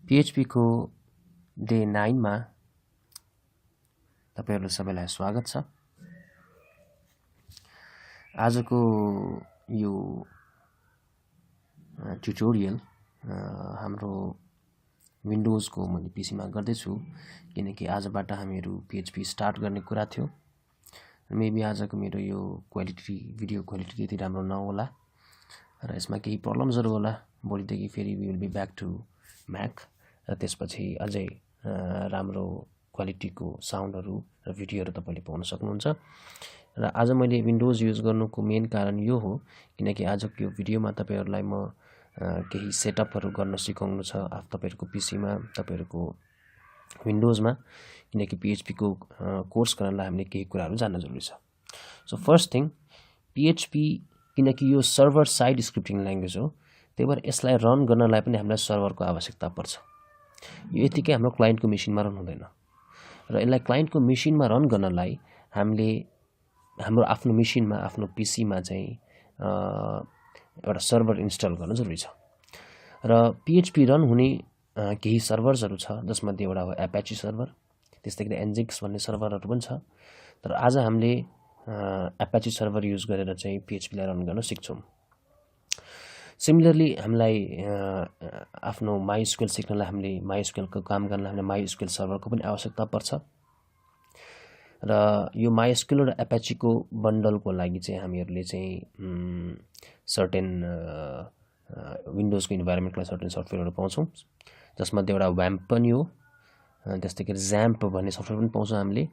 PHP को day 9 मा तपाईहरु सबैलाई स्वागत छ। आजको यो ट्युटोरियल हाम्रो विन्डोज को मैले पीसी मा गर्दै छु किनकि आजबाट हामीहरु PHP स्टार्ट गर्ने कुरा थियो। मेबी आजको मेरो यो क्वालिटी भिडियो क्वालिटी त्यति राम्रो नहोला र यसमा केही प्रब्लम्सहरु होला। भोलिदेखि फेरि we will be back to Mac र त्यसपछि अझै राम्रो क्वालिटीको साउन्डहरु र भिडियोहरु तपाईले पाउन सक्नुहुन्छ। र आज मैले विन्डोज युज गर्नुको मेन कारण यो हो किनकि आजको यो भिडियोमा तपाईहरुलाई म केही सेटअपहरु गर्न सिकाउनु छ तपाईहरुको पीसी मा तपाईहरुको विन्डोज मा किनकि PHP को कोर्स गर्नलाई हामीले केही कुराहरु जान्न जरुरी छ। सो फर्स्ट थिङ PHP किनकि यो सर्भर साइड स्क्रिप्टिङ ल्याङ्ग्वेज हो त्यही भएर यसलाई रन गर्नलाई पनि हामीलाई सर्भरको आवश्यकता पर्छ। यो यतिकै हाम्रो क्लाइन्टको मेसिनमा रन हुँदैन र यसलाई क्लाइन्टको मेसिनमा रन गर्नलाई हामीले हाम्रो आफ्नो मेसिनमा आफ्नो पीसी मा चाहिँ एउटा सर्भर इन्स्टल गर्न जरुरी छ र PHP रन हुने केही सर्भर्सहरु छ जसमध्ये एउटा हो Apache सर्भर, त्यस्तै गरी Nginx भन्ने सर्भरहरु पनि छ। तर आज हामीले Apache सर्भर युज गरेर चाहिँ PHP लाई रन गर्न सिक्छौं। सिमिलरली हामीलाई आफ्नो MySQL सिक्नलाई हामीले MySQL को काम गर्नलाई हामीले MySQL सर्भरको पनि आवश्यकता पर्छ र यो MySQL र Apache को बन्डलको लागि चाहिँ हामीहरुले चाहिँ सर्टेन विन्डोज को इन्भाइरोमेन्टलाई सर्टेन सफ्टवेयरहरु पाउँछौं जसमध्ये एउटा XAMPP पनि हो। त्यस्तै गरी XAMPP भन्ने सफ्टवेयर पनि पाउँछौं हामीले।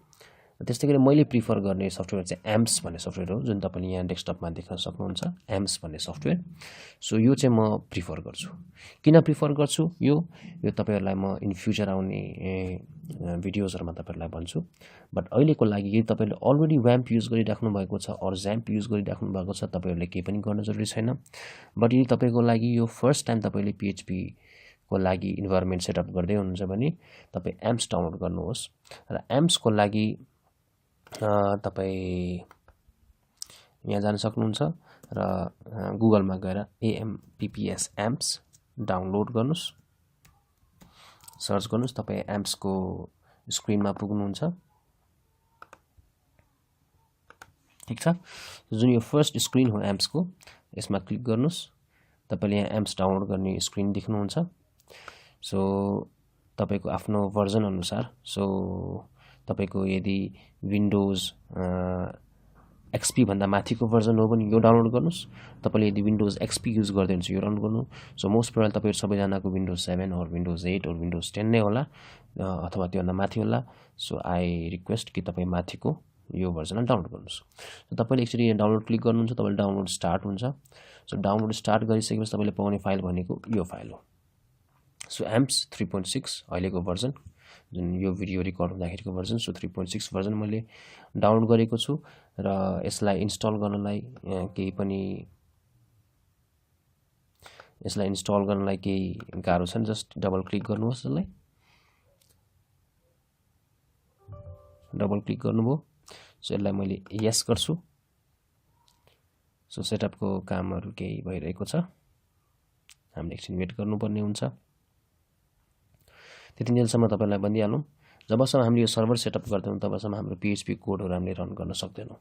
त्यस्तै गरी मैले प्रिफर गर्ने सफ्टवेयर चाहिँ AMPS भन्ने सफ्टवेयर हो जुन तपाईले यहाँ डेस्कटपमा देख्न सक्नुहुन्छ AMPS भन्ने सफ्टवेयर। सो यो चाहिँ म प्रिफर गर्छु। किन प्रिफर गर्छु यो तपाईहरुलाई म इन फ्युचर आउने भिडियोजहरुमा तपाईहरुलाई भन्छु। बट अहिलेको लागि यदि तपाईले अलरेडी XAMPP युज गरिराख्नु भएको छ अर XAMPP युज गरिराख्नु भएको छ तपाईहरुले केही पनि गर्न जरुरी छैन। बट यदि तपाईको लागि यो फर्स्ट टाइम तपाईले PHP को लागि इन्भाइरोमेन्ट सेटअप गर्दै हुनुहुन्छ भने तपाई AMPS डाउनलोड गर्नुहोस् र AMPS को लागि तपाई यहाँ जान सक्नुहुन्छ र गुगलमा गएर AMPPS डाउनलोड गर्नुस्, सर्च गर्नुस्। तपाई AMPS को स्क्रिनमा पुग्नुहुन्छ। ठीक छ, जुन यो फर्स्ट स्क्रिन हो AMPS को यसमा क्लिक गर्नुस्। तपाईले यहाँ AMPS डाउनलोड गर्ने स्क्रिन देख्नुहुन्छ। सो तपाईको आफ्नो भर्जन अनुसार तपाईको यदि विन्डोज XP भन्दा माथिको भर्जन हो भने यो डाउनलोड गर्नुस्। तपाईले यदि विन्डोज XP युज गर्दै हुनुहुन्छ यो डाउनलोड गर्नु। सो मोस्ट प्रोबेबली तपाईहरु सबैजनाको windows 7 or windows 8 or windows 10 नै होला अथवा त्यो भन्दा माथि होला। सो आई रिक्वेस्ट कि तपाई माथिको यो भर्जनलाई डाउनलोड गर्नुस्। सो तपाईले एकचोटी यहाँ डाउनलोड क्लिक गर्नुहुन्छ तपाईले डाउनलोड स्टार्ट हुन्छ। सो डाउनलोड स्टार्ट गरिसकेपछि तपाईले पाउने फाइल भनेको यो फाइल हो। सो AMPS 3.6 अहिलेको भर्जन जुन यो भिडियो रेकर्ड हुँदाखेरिको भर्जन। सो 3.6 भर्जन मैले डाउनलोड गरेको छु र यसलाई इन्स्टल गर्नलाई केही गाह्रो छैन। जस्ट डबल क्लिक गर्नुहोस्। यसलाई डबल क्लिक गर्नुभयो। सो यसलाई मैले यस गर्छु। सो सेटअपको कामहरु केही भइरहेको छ, हामीले एकछिन वेट गर्नुपर्ने हुन्छ। त्यतिन्जेलसम्म तपाईलाई भनिहालौं जबसम्म हामीले यो सर्भर सेटअप गर्दैनौं तबसम्म हाम्रो PHP कोडहरु हामीले रन गर्न सक्दैनौं।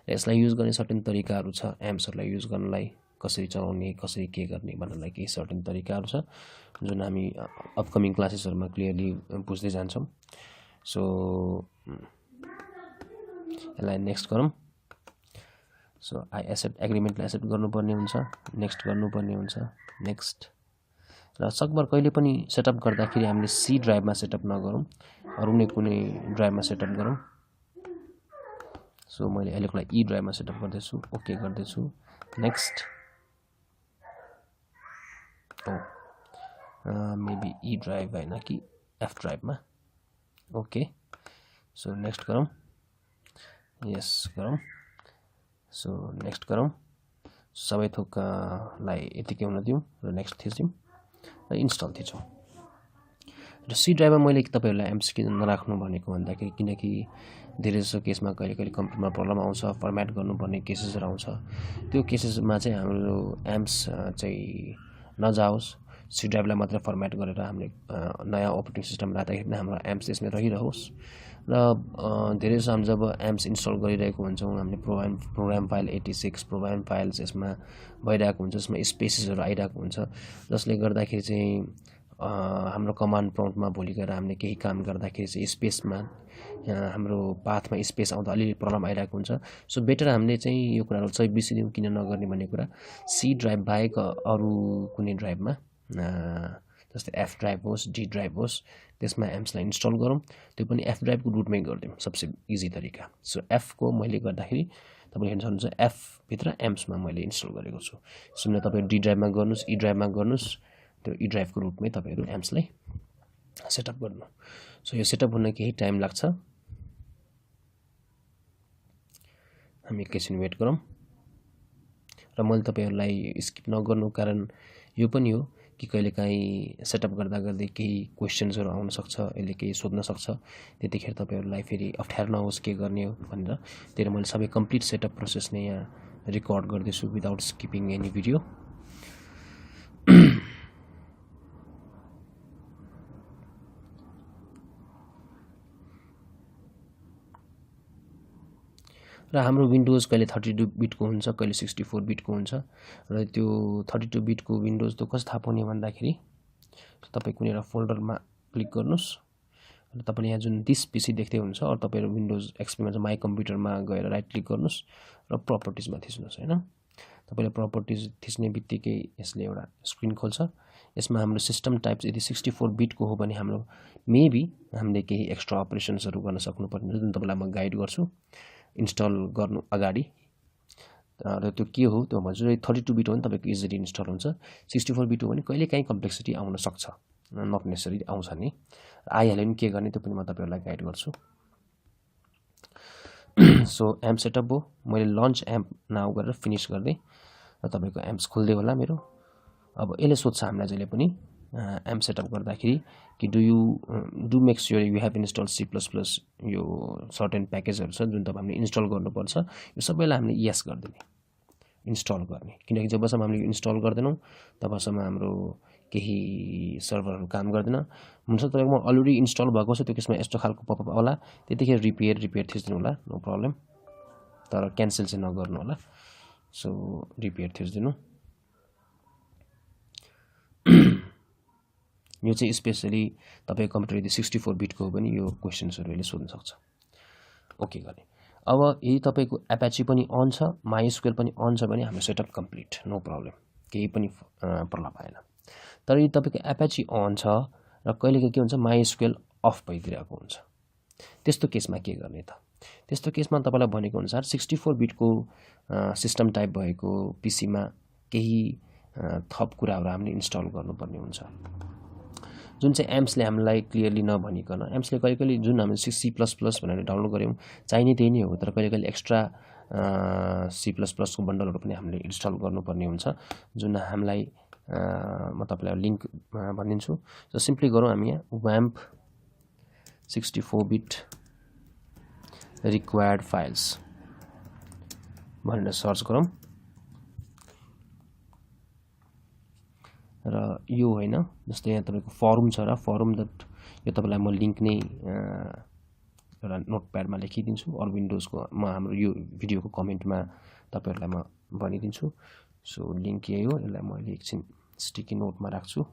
र यसलाई युज गर्ने सर्टेन तरिकाहरु छ। AMPSहरुलाई युज गर्नलाई कसरी चलाउने कसरी के गर्ने भन्नलाई केही सर्टेन तरिकाहरु छ जुन हामी अपकमिङ क्लासेसहरुमा क्लियरली बुझ्दै जान्छौं। सो यसलाई नेक्स्ट गरौँ। सो आई एक्सेप्ट एग्रीमेन्टलाई एक्सेप्ट गर्नुपर्ने हुन्छ, नेक्स्ट गर्नुपर्ने हुन्छ, नेक्स्ट। र सकभर कहिले पनि सेटअप गर्दाखेरि हामीले C ड्राइभमा सेटअप नगरौँ, अरु नै कुनै ड्राइभमा सेटअप गरौँ। सो मैले अहिलेको लागि E ड्राइभमा सेटअप गर्दै छु, ओके गर्दै छु, नेक्स्ट। मेबी E ड्राइभ हैन कि F ड्राइभमा, ओके। सो नेक्स्ट गरौँ, यस गरौँ। सो नेक्स्ट गरौँ। सबै थोकलाई यतिकै हुन दिउँ र नेक्स्ट थिचौँ र इन्स्टल थिचौँ। र C ड्राइभमा मैले तपाईहरुलाई AMPS किन नराख्नु भनेको भन्दाखेरि किनकि धेरै जसो केसमा कहिले कम्प्युटरमा प्रब्लम आउँछ, फर्म्याट गर्नुपर्ने केसेसहरु आउँछ। त्यो केसेसमा चाहिँ हाम्रो AMPS चाहिँ नजाओस् सी ड्राइभलाई मात्र फर्मेट गरेर हामीले नयाँ अपरेटिङ सिस्टम राख्दाखेरि हाम्रो एम्प्स यसमा रहिरहोस् र धेरै जसो हामी जब एम्प्स इन्स्टल गरिरहेको हुन्छौँ हामीले प्रोग्राम फाइल 86 प्रोग्राम फाइल्स यसमा भइरहेको हुन्छ जसमा स्पेसेसहरू आइरहेको हुन्छ जसले गर्दाखेरि चाहिँ हाम्रो कमान्ड प्रम्प्टमा भोलि गएर हामीले केही काम गर्दाखेरि चाहिँ स्पेसमा हाम्रो पाथमा स्पेस आउँदा अलिअलि प्रब्लम आइरहेको हुन्छ सो बेटर हामीले चाहिँ यो कुराहरू चाहिँ बिर्सिदिउँ किन नगर्ने भन्ने कुरा सी ड्राइभ बाहेक अरू कुनै ड्राइभमा जस्तै एफ ड्राइभ होस् डी ड्राइभ होस् त्यसमा एम्प्सलाई इन्स्टल गरौँ त्यो पनि एफ ड्राइभको रुटमै गरिदिउँ सबसे इजी तरिका सो एफको मैले गर्दाखेरि तपाईँले हेर्न सक्नुहुन्छ एफभित्र एम्प्समा मैले इन्स्टल गरेको छु सो तपाईँ डी ड्राइभमा गर्नुहोस् ई ड्राइभमा गर्नुहोस् त्यो ई ड्राइभको रुटमै तपाईँहरू एम्प्सलाई सेटअप गर्नु सो यो सेटअप हुन केही टाइम लाग्छ हामी एकैछिन वेट गरौँ र मैले तपाईँहरूलाई स्किप नगर्नु कारण यो पनि हो कि कहिलेकाहीँ सेटअप गर्दा गर्दै केही क्वेसन्सहरू आउन सक्छ यसले केही सोध्न सक्छ त्यतिखेर तपाईँहरूलाई फेरि अप्ठ्यारो नहोस् के गर्ने हो भनेर त्यही मैले सबै कम्प्लिट सेटअप प्रोसेस नै यहाँ रेकर्ड गर्दैछु विदाउट स्किपिङ एनी भिडियो र हाम्रो विन्डोज कहिले 32 बिटको हुन्छ कहिले 64 बिटको हुन्छ र त्यो 32 बिटको विन्डोज त कसरी थाहा पाउने भन्दाखेरि तपाईँ कुनै एउटा फोल्डरमा क्लिक गर्नुहोस् र तपाईँले यहाँ जुन दिस पिसी देख्दै हुन्छ अरू तपाईँहरू विन्डोज एक्सपीमा चाहिँ माई कम्प्युटरमा गएर राइट क्लिक गर्नुहोस् र प्रपर्टिजमा थिच्नुहोस् होइन तपाईँले प्रपर्टिज थिच्ने बित्तिकै यसले एउटा स्क्रिन खोल्छ यसमा हाम्रो सिस्टम टाइप्स यदि 64 बिटको हो भने हाम्रो मेबी हामीले केही एक्स्ट्रा अपरेसन्सहरू गर्न सक्नुपर्ने जुन तपाईँलाई म गाइड गर्छु इन्स्टल गर्नु अगाडि र त्यो के हो त्यो भन्छु 32 बिट हो भने तपाईँको इजिली इन्स्टल हुन्छ 64 बिट हो भने कहिलेकाहीँ कम्प्लेक्सिटी आउन सक्छ नट नेसेसरी आउँछ नि आइहाल्यो भने के गर्ने त्यो पनि म तपाईँहरूलाई गाइड गर्छु सो एम्प सेटअप हो मैले लन्च एम्प नाउ गरेर फिनिस गर्दै र तपाईँको एम्प्स खुल्दै होला मेरो अब यसले सोध्छ हामीलाई जहिले पनि एम्प सेटअप गर्दाखेरि कि do make sure you have install C plus plus यो सर्टेन प्याकेजहरू छ जुन तपाईँ हामीले इन्स्टल गर्नुपर्छ यो सबैलाई हामीले यस गरिदिने इन्स्टल गर्ने किनकि जबसम्म हामीले इन्स्टल गर्दैनौँ तबसम्म हाम्रो केही सर्भरहरू काम गर्दैन हुन्छ तपाईँको अलरेडी इन्स्टल भएको छ त्यो केसमा यस्तो खालको पपअप होला त्यतिखेर रिपेयर थिच्दिनु होला नो प्रब्लम तर क्यान्सल चाहिँ नगर्नु होला सो रिपेयर थिच्दिनु यो चाहिँ स्पेसली तपाईको कम्प्युटर यदि 64 बिटको हो भने यो क्वेसन्सहरू यसले सोध्न सक्छ ओके गर्ने अब यदि तपाईँको एपाची पनि अन छ माइस्क्वेल पनि अन छ भने हाम्रो सेटअप कम्प्लिट नो प्रब्लम केही पनि प्रब्लम आएन तर यदि तपाईँको एपाची अन छ र कहिलेकाहीँ के हुन्छ माइस्क्वेल अफ भइदिरहेको हुन्छ त्यस्तो केसमा के गर्ने त त्यस्तो केसमा तपाईँलाई भनेको अनुसार 64 बिटको सिस्टम टाइप भएको पीसीमा केही थप कुराहरू हामीले इन्स्टल गर्नुपर्ने हुन्छ जुन चाहिँ एम्प्सले हामीलाई क्लियरली नभनिकन एम्प्सले कहिले जुन हामीले सी प्लस प्लस भनेर डाउनलोड गऱ्यौँ चाहिने त्यही नै हो तर कहिले एक्स्ट्रा सी प्लस प्लसको बन्डलहरू पनि हामीले इन्स्टल गर्नुपर्ने हुन्छ जुन हामीलाई म तपाईँलाई लिङ्क भनिदिन्छु सो सिम्पली गरौँ हामी यहाँ XAMPP 64 बिट रिक्वायर्ड फाइल्स भनेर सर्च गरौँ र यो होइन जस्तै यहाँ तपाईँको फरुम छ र फरुम डट यो तपाईँलाई म लिङ्क नै एउटा नोटप्याडमा लेखिदिन्छु अरू विन्डोजको म हाम्रो यो भिडियोको कमेन्टमा तपाईँहरूलाई म भनिदिन्छु सो लिङ्क यही हो यसलाई म अहिले एकछिन स्टिकी नोटमा राख्छु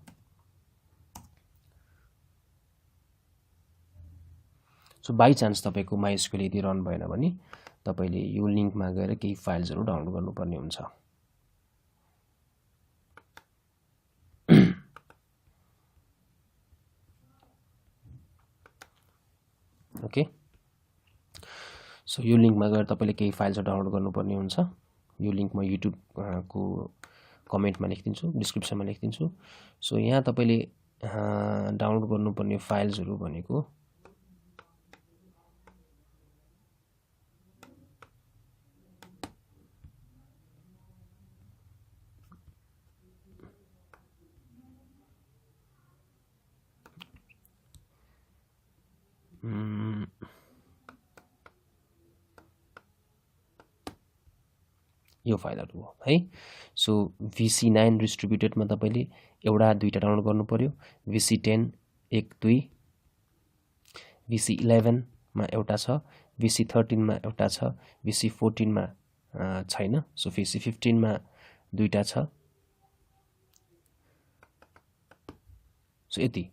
सो बाई चान्स तपाईँको माइस्क्वेल यदि रन भएन भने तपाईँले यो लिङ्कमा गएर केही फाइल्सहरू डाउनलोड गर्नुपर्ने हुन्छ ओके सो यो लिङ्कमा गएर तपाईँले केही फाइल्सहरू डाउनलोड गर्नुपर्ने हुन्छ यो लिङ्क म युट्युब को कमेन्टमा लेखिदिन्छु डिस्क्रिप्सनमा लेखिदिन्छु सो यहाँ तपाईँले डाउनलोड गर्नुपर्ने फाइल्सहरू भनेको यो फाइलहरु हो है। सो VC9 डिस्ट्रिब्युटेडमा तपाईले एउटा दुईटा डाउनलोड गर्नु पर्यो। VC10 1 2, VC11 मा एउटा छ, VC13 मा एउटा छ, VC14 मा छैन। सो VC15 मा दुईटा छ। सो यति।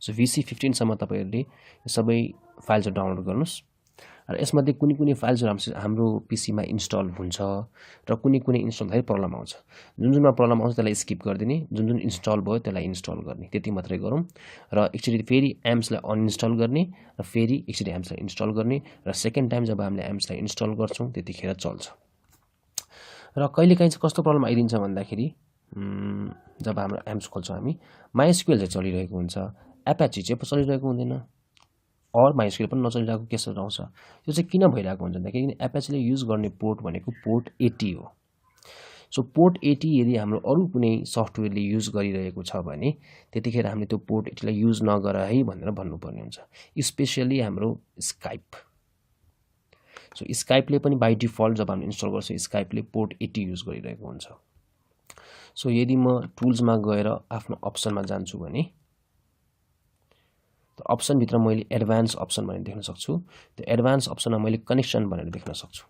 सो VC15 सम्म तपाईहरुले सबै फाइलहरु डाउनलोड गर्नुस् र यसमध्ये कुनै फाइलहरु हाम्रो पीसीमा इन्स्टल हुन्छ र कुनै इन्स्टल हुँदै प्रब्लम आउँछ। जुनमा प्रब्लम आउँछ त्यसलाई स्किप गर्दिने, जुन इन्स्टल भयो त्यसलाई इन्स्टल गर्ने, त्यति मात्रै गरौँ र एकचोटी फेरि एम्प्सलाई अनइन्स्टल गर्ने र फेरि एकचोटी एम्प्सलाई इन्स्टल गर्ने र सेकेन्ड टाइम जब हामीले एम्प्सलाई इन्स्टल गर्छौं त्यतिखेर चल्छ। र कहिलेकाहीँ चाहिँ कस्तो प्रब्लम आइदिन्छ भन्दाखेरि जब हाम्रो एम्प्स खोल्छौं हामी MySQL चाहिँ चलिरहेको हुन्छ, Apache चाहिँ चलिरहेको हुँदैन और MySQL पनि नचलिरहेको केसहरु आउँछ। यो चाहिँ किन भइरहेको हुन्छ भन्दाखेरि Apache ले युज गर्ने पोर्ट भनेको पोर्ट 80 हो। सो पोर्ट 80 यदि हाम्रो अरु कुनै सफ्टवेयरले युज गरिरहेको छ भने त्यतिखेर हामीले त्यो पोर्ट 80 लाई युज नगर है भनेर भन्नुपर्ने हुन्छ। स्पेशली हाम्रो स्काइप। सो स्काइपले पनि बाइ डिफल्ट जब हामी इन्स्टल गर्छौं स्काइपले पोर्ट 80 युज गरिरहेको हुन्छ। सो यदि म टुल्समा गएर आफ्नो अप्सनमा जान्छु भने त अप्सन भित्र मैले एडभान्स अप्सन भनेर देख्न सक्छु। त्यो एडभान्स अप्सनमा मैले कनेक्सन भनेर देख्न सक्छु।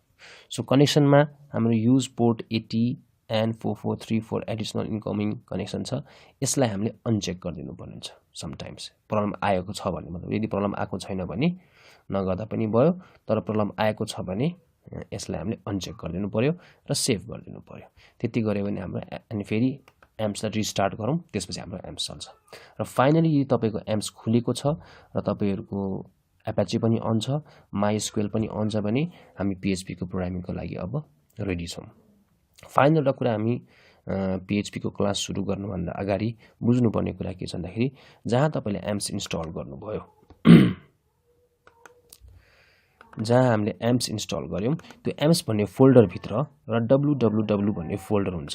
सो कनेक्सनमा हाम्रो use port 80 and 4434 additional incoming connection छ। यसलाई हामीले अनचेक गरिदिनु पर्ने हुन्छ। समटाइम्स प्रब्लम आएको छ भने मतलब यदि प्रब्लम आएको छैन भने नगर्दा पनि भयो, तर प्रब्लम आएको छ भने यसलाई हामीले अनचेक गरिदिनु पर्यो र सेभ गरिदिनु पर्यो। त्यति गरे भने हाम्रो अनि फेरि एम्प्सलाई रिस्टार्ट गरौँ, त्यसपछि हाम्रो एम्प्स चल्छ। र फाइनली यदि तपाईको एम्प्स खुलेको छ र तपाईहरुको Apache पनि अन छ, MySQL पनि अन छ भने हामी PHP को प्रोग्रामिङको लागि अब रेडी छौं। फाइनल एउटा कुरा हामी PHP को क्लास सुरु गर्नुभन्दा अगाडि बुझ्नुपर्ने कुरा के छ भन्दाखेरि जहाँ तपाईले एम्प्स इन्स्टल गर्नुभयो जहाँ हामीले एम्प्स इन्स्टल गर्यौं त्यो एम्प्स भन्ने फोल्डर भित्र र www भन्ने फोल्डर हुन्छ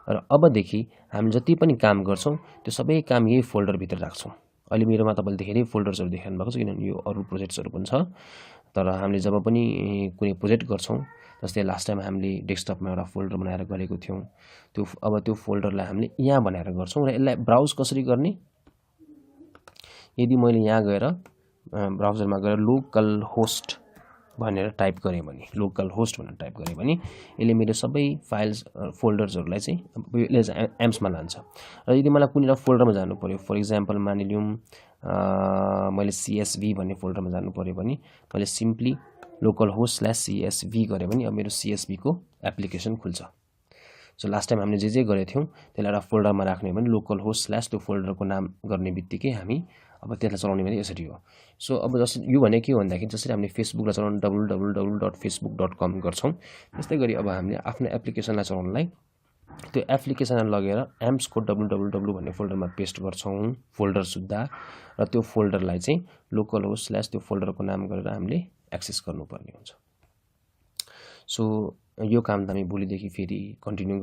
र अबदेखि हामी जति पनि काम गर्छौं त्यो सबै काम यही फोल्डर भित्र राख्छौं। अहिले मेरोमा तपाईले धेरै फोल्डर्सहरु देखिरहनु भएको छ किनभने यो अरु प्रोजेक्ट्सहरु पनि छ, तर हामीले जब पनि कुनै प्रोजेक्ट गर्छौं जस्तै लास्ट टाइम हामीले डेस्कटपमा एउटा फोल्डर बनाएर गरेको थियौं, त्यो फोल्डरलाई हामीले यहाँ बनाएर गर्छौं र यसलाई ब्राउज कसरी गर्ने? यदि मैले यहाँ गएर ब्राउजरमा गएर लोकल होस्ट भनेर टाइप गरे भने यसले मेरो सबै फाइल्स फोल्डर्सहरुलाई चाहिँ एम्प्समा लान्छ। र यदि मलाई कुनै एउटा फोल्डरमा जानु पर्यो, फर एक्जाम्पल मानिलियौं मैले CSV भन्ने फोल्डरमा जानु पर्यो भने मैले सिम्पली localhost/csv गरे भने अब मेरो CSV को एप्लिकेसन खुल्छ। सो लास्ट टाइम हामीले जे गरे थियौं त्यसलाई एउटा फोल्डरमा राख्ने भने localhost/ त्यो फोल्डरको नाम गर्ने बित्तिकै हामी अब त्यसलाई चलाउने भने यसरी हो। सो अब जस्तै यो भने के हो भन्दाखेरि जसरी हामीले फेसबुकलाई चलाउन www.facebook.com गर्छौं त्यस्तै गरी अब हामीले आफ्नो एप्लिकेसनलाई चलाउनलाई त्यो एप्लिकेसनलाई लगेर एम्प्स को www भन्ने फोल्डरमा पेस्ट गर्छौं फोल्डर सुत्दा र त्यो फोल्डरलाई चाहिँ localhost/ त्यो फोल्डरको नाम गरेर हामीले एक्सेस गर्नुपर्ने हुन्छ। सो यो काम त हामी भोलिदेखि फेरि कन्टिन्यू